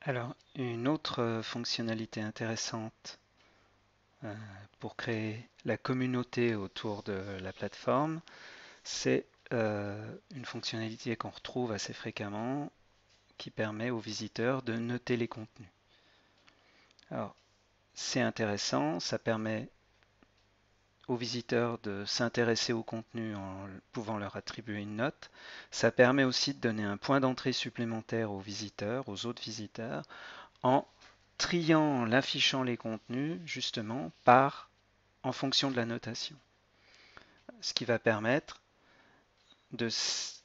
Alors, une autre fonctionnalité intéressante euh, pour créer la communauté autour de la plateforme, c'est une fonctionnalité qu'on retrouve assez fréquemment qui permet aux visiteurs de noter les contenus. Alors, c'est intéressant, ça permet aux visiteurs de s'intéresser au contenu en pouvant leur attribuer une note. Ça permet aussi de donner un point d'entrée supplémentaire aux visiteurs, aux autres visiteurs, en triant, en l'affichant les contenus justement en fonction de la notation. Ce qui va permettre de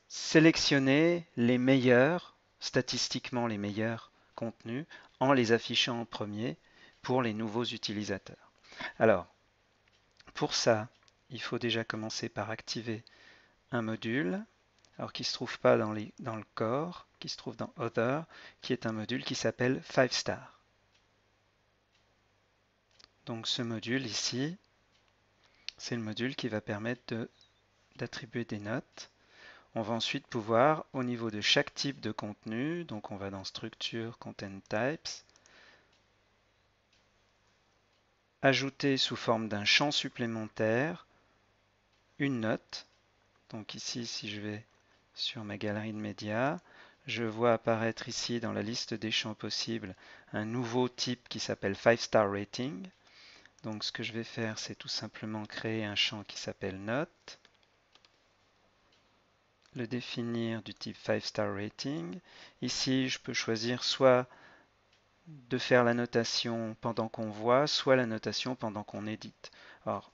sélectionner les meilleurs, statistiquement les meilleurs contenus, en les affichant en premier pour les nouveaux utilisateurs. Alors, pour ça, il faut déjà commencer par activer un module, alors qui ne se trouve pas dans le core, qui se trouve dans Other, qui est un module qui s'appelle 5 star. Donc ce module ici, c'est le module qui va permettre d'attribuer des notes. On va ensuite pouvoir, au niveau de chaque type de contenu, donc on va dans Structure, Content Types, ajouter sous forme d'un champ supplémentaire une note. Donc ici, si je vais sur ma galerie de médias, je vois apparaître ici dans la liste des champs possibles un nouveau type qui s'appelle 5 Star Rating. Donc ce que je vais faire, c'est tout simplement créer un champ qui s'appelle Note, le définir du type 5 Star Rating. Ici, je peux choisir soit de faire la notation pendant qu'on voit, soit la notation pendant qu'on édite. Alors,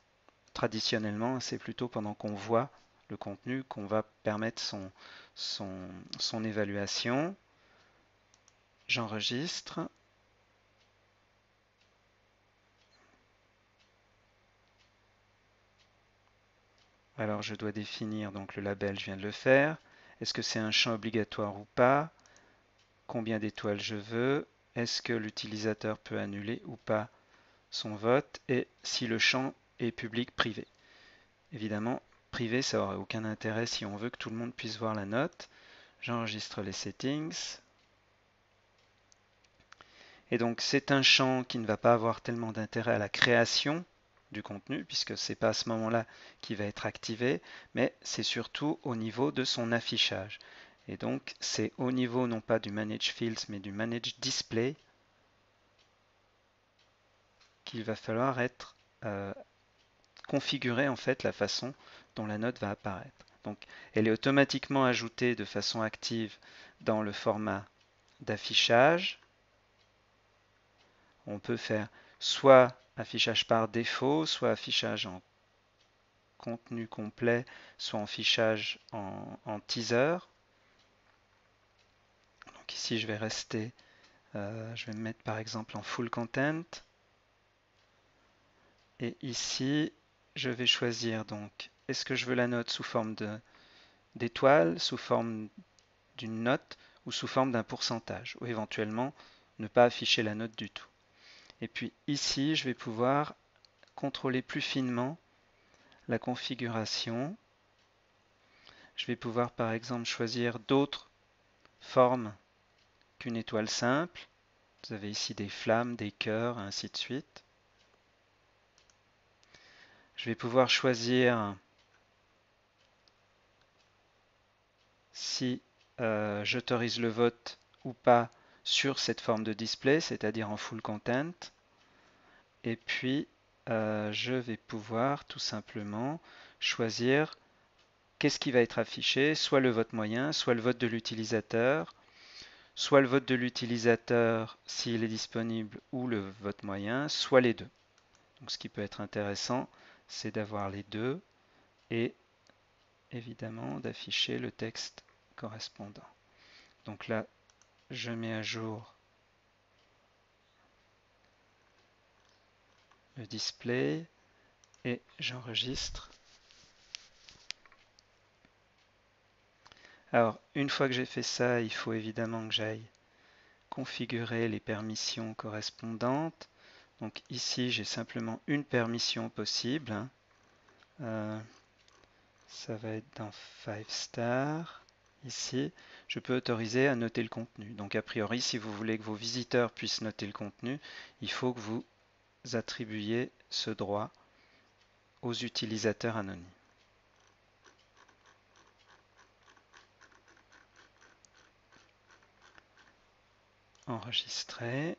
traditionnellement, c'est plutôt pendant qu'on voit le contenu qu'on va permettre son évaluation. J'enregistre. Alors, je dois définir donc le label, je viens de le faire. Est-ce que c'est un champ obligatoire ou pas? Combien d'étoiles je veux? Est-ce que l'utilisateur peut annuler ou pas son vote? Et si le champ est public-privé. Évidemment, privé, ça n'aurait aucun intérêt si on veut que tout le monde puisse voir la note. J'enregistre les settings. Et donc, c'est un champ qui ne va pas avoir tellement d'intérêt à la création du contenu, puisque ce n'est pas à ce moment-là qu'il va être activé, mais c'est surtout au niveau de son affichage. Et donc, c'est au niveau non pas du Manage Fields, mais du Manage Display qu'il va falloir être configurer en fait la façon dont la note va apparaître. Donc, elle est automatiquement ajoutée de façon active dans le format d'affichage. On peut faire soit affichage par défaut, soit affichage en contenu complet, soit affichage en teaser. Donc ici, je vais rester, je vais me mettre par exemple en full content. Et ici, je vais choisir donc, est-ce que je veux la note sous forme d'étoile, sous forme d'une note ou sous forme d'un pourcentage, ou éventuellement ne pas afficher la note du tout. Et puis ici, je vais pouvoir contrôler plus finement la configuration. Je vais pouvoir par exemple choisir d'autres formes qu'une étoile simple. Vous avez ici des flammes, des cœurs, ainsi de suite. Je vais pouvoir choisir si j'autorise le vote ou pas sur cette forme de display, c'est-à-dire en full content. Et puis, je vais pouvoir tout simplement choisir qu'est-ce qui va être affiché, soit le vote moyen, soit le vote de l'utilisateur, soit le vote de l'utilisateur s'il est disponible ou le vote moyen, soit les deux. Donc ce qui peut être intéressant, c'est d'avoir les deux et évidemment d'afficher le texte correspondant. Donc là, je mets à jour le display et j'enregistre. Alors, une fois que j'ai fait ça, il faut évidemment que j'aille configurer les permissions correspondantes. Donc ici, j'ai simplement une permission possible. Ça va être dans 5 star. ici, je peux autoriser à noter le contenu. Donc a priori, si vous voulez que vos visiteurs puissent noter le contenu, il faut que vous attribuiez ce droit aux utilisateurs anonymes. Enregistrer.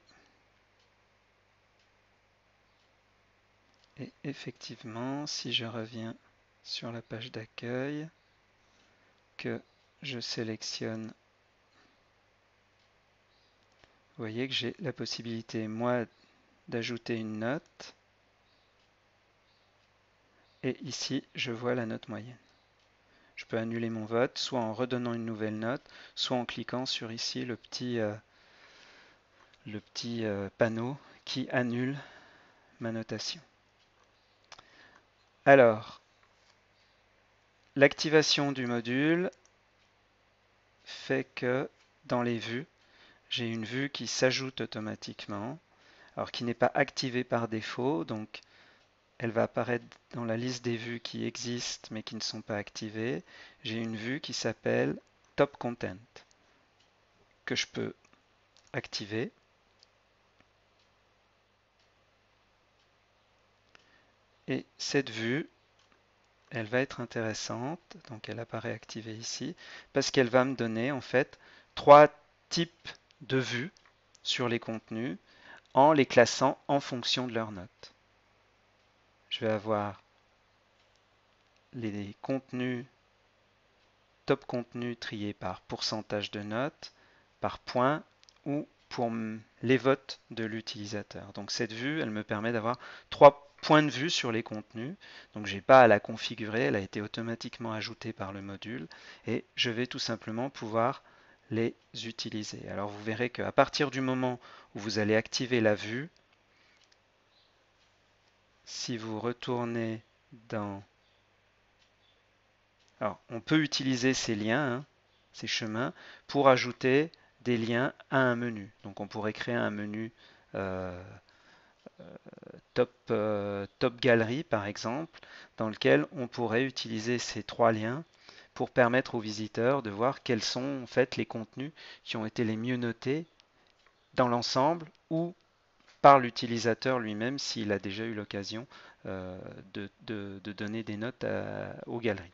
Et effectivement, si je reviens sur la page d'accueil, que je sélectionne, vous voyez que j'ai la possibilité, moi, d'ajouter une note. Et ici, je vois la note moyenne. Je peux annuler mon vote, soit en redonnant une nouvelle note, soit en cliquant sur ici le petit panneau qui annule ma notation. Alors, l'activation du module fait que dans les vues, j'ai une vue qui s'ajoute automatiquement, alors qui n'est pas activée par défaut, donc elle va apparaître dans la liste des vues qui existent mais qui ne sont pas activées. J'ai une vue qui s'appelle Top Content, que je peux activer. Et cette vue, elle va être intéressante, donc elle apparaît activée ici, parce qu'elle va me donner en fait 3 types de vues sur les contenus en les classant en fonction de leurs notes. Je vais avoir les contenus, top contenus triés par pourcentage de notes, par point ou pour les votes de l'utilisateur. Donc cette vue, elle me permet d'avoir 3 points de vue sur les contenus. Donc je n'ai pas à la configurer, elle a été automatiquement ajoutée par le module et je vais tout simplement pouvoir les utiliser. Alors vous verrez qu'à partir du moment où vous allez activer la vue, si vous retournez dans... Alors on peut utiliser ces liens, hein, ces chemins, pour ajouter des liens à un menu. Donc on pourrait créer un menu top galerie par exemple, dans lequel on pourrait utiliser ces 3 liens pour permettre aux visiteurs de voir quels sont en fait les contenus qui ont été les mieux notés dans l'ensemble ou par l'utilisateur lui-même s'il a déjà eu l'occasion de donner des notes aux galeries.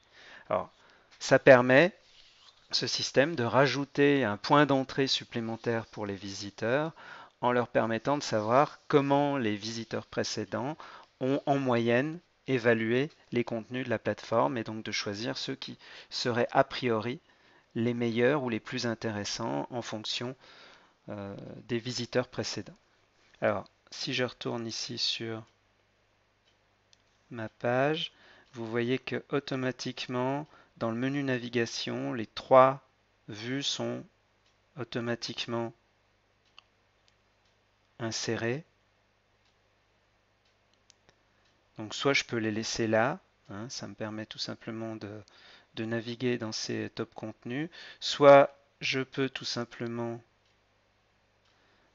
Alors, ça permet, ce système, de rajouter un point d'entrée supplémentaire pour les visiteurs en leur permettant de savoir comment les visiteurs précédents ont en moyenne évalué les contenus de la plateforme et donc de choisir ceux qui seraient a priori les meilleurs ou les plus intéressants en fonction des visiteurs précédents. Alors, si je retourne ici sur ma page, vous voyez que automatiquement, dans le menu navigation, les 3 vues sont automatiquement insérées. Donc soit je peux les laisser là, hein, ça me permet tout simplement de naviguer dans ces top contenus, soit je peux tout simplement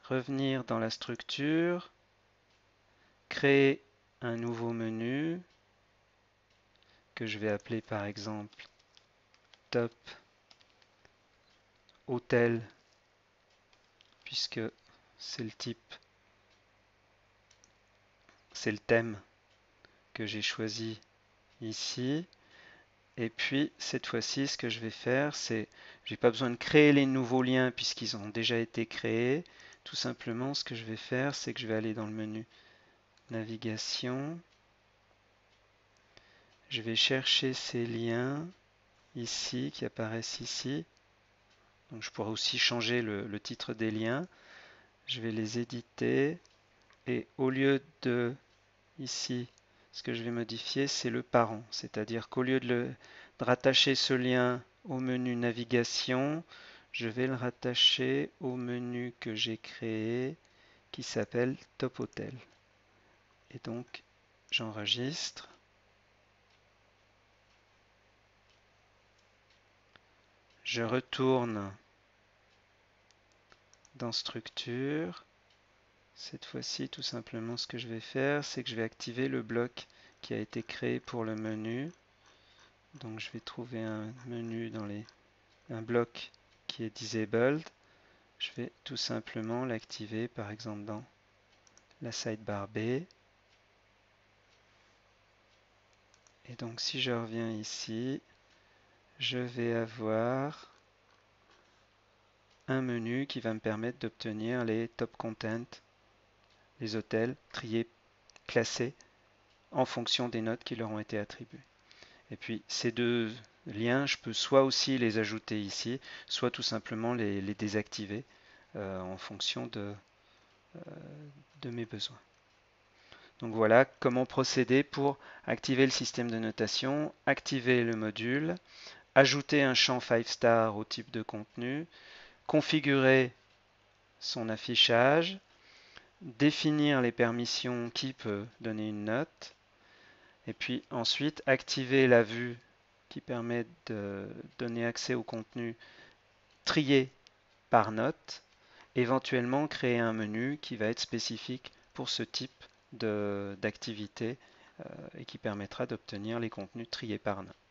revenir dans la structure, créer un nouveau menu que je vais appeler par exemple Top Hôtel, puisque c'est le type, c'est le thème que j'ai choisi ici. Et puis cette fois-ci, ce que je vais faire, c'est, j'ai pas besoin de créer les nouveaux liens puisqu'ils ont déjà été créés. Tout simplement, ce que je vais faire, c'est que je vais aller dans le menu navigation. Je vais chercher ces liens ici, qui apparaissent ici. Donc je pourrais aussi changer le titre des liens. Je vais les éditer. Et au lieu de, ici, ce que je vais modifier, c'est le parent. C'est-à-dire qu'au lieu de rattacher ce lien au menu navigation, je vais le rattacher au menu que j'ai créé qui s'appelle Top Hotel. Et donc, j'enregistre. Je retourne dans Structure. Cette fois-ci, tout simplement, ce que je vais faire, c'est que je vais activer le bloc qui a été créé pour le menu. Donc, je vais trouver un menu dans les un bloc qui est disabled, je vais tout simplement l'activer par exemple dans la sidebar B. Et donc si je reviens ici, je vais avoir un menu qui va me permettre d'obtenir les top content, les hôtels triés, classés en fonction des notes qui leur ont été attribuées. Et puis ces deux liens, je peux soit aussi les ajouter ici, soit tout simplement les désactiver en fonction de mes besoins. Donc voilà comment procéder pour activer le système de notation, activer le module, ajouter un champ 5 star au type de contenu, configurer son affichage, définir les permissions qui peut donner une note, et puis ensuite activer la vue qui permet de donner accès au contenu trié par note, éventuellement créer un menu qui va être spécifique pour ce type d'activité et qui permettra d'obtenir les contenus triés par note.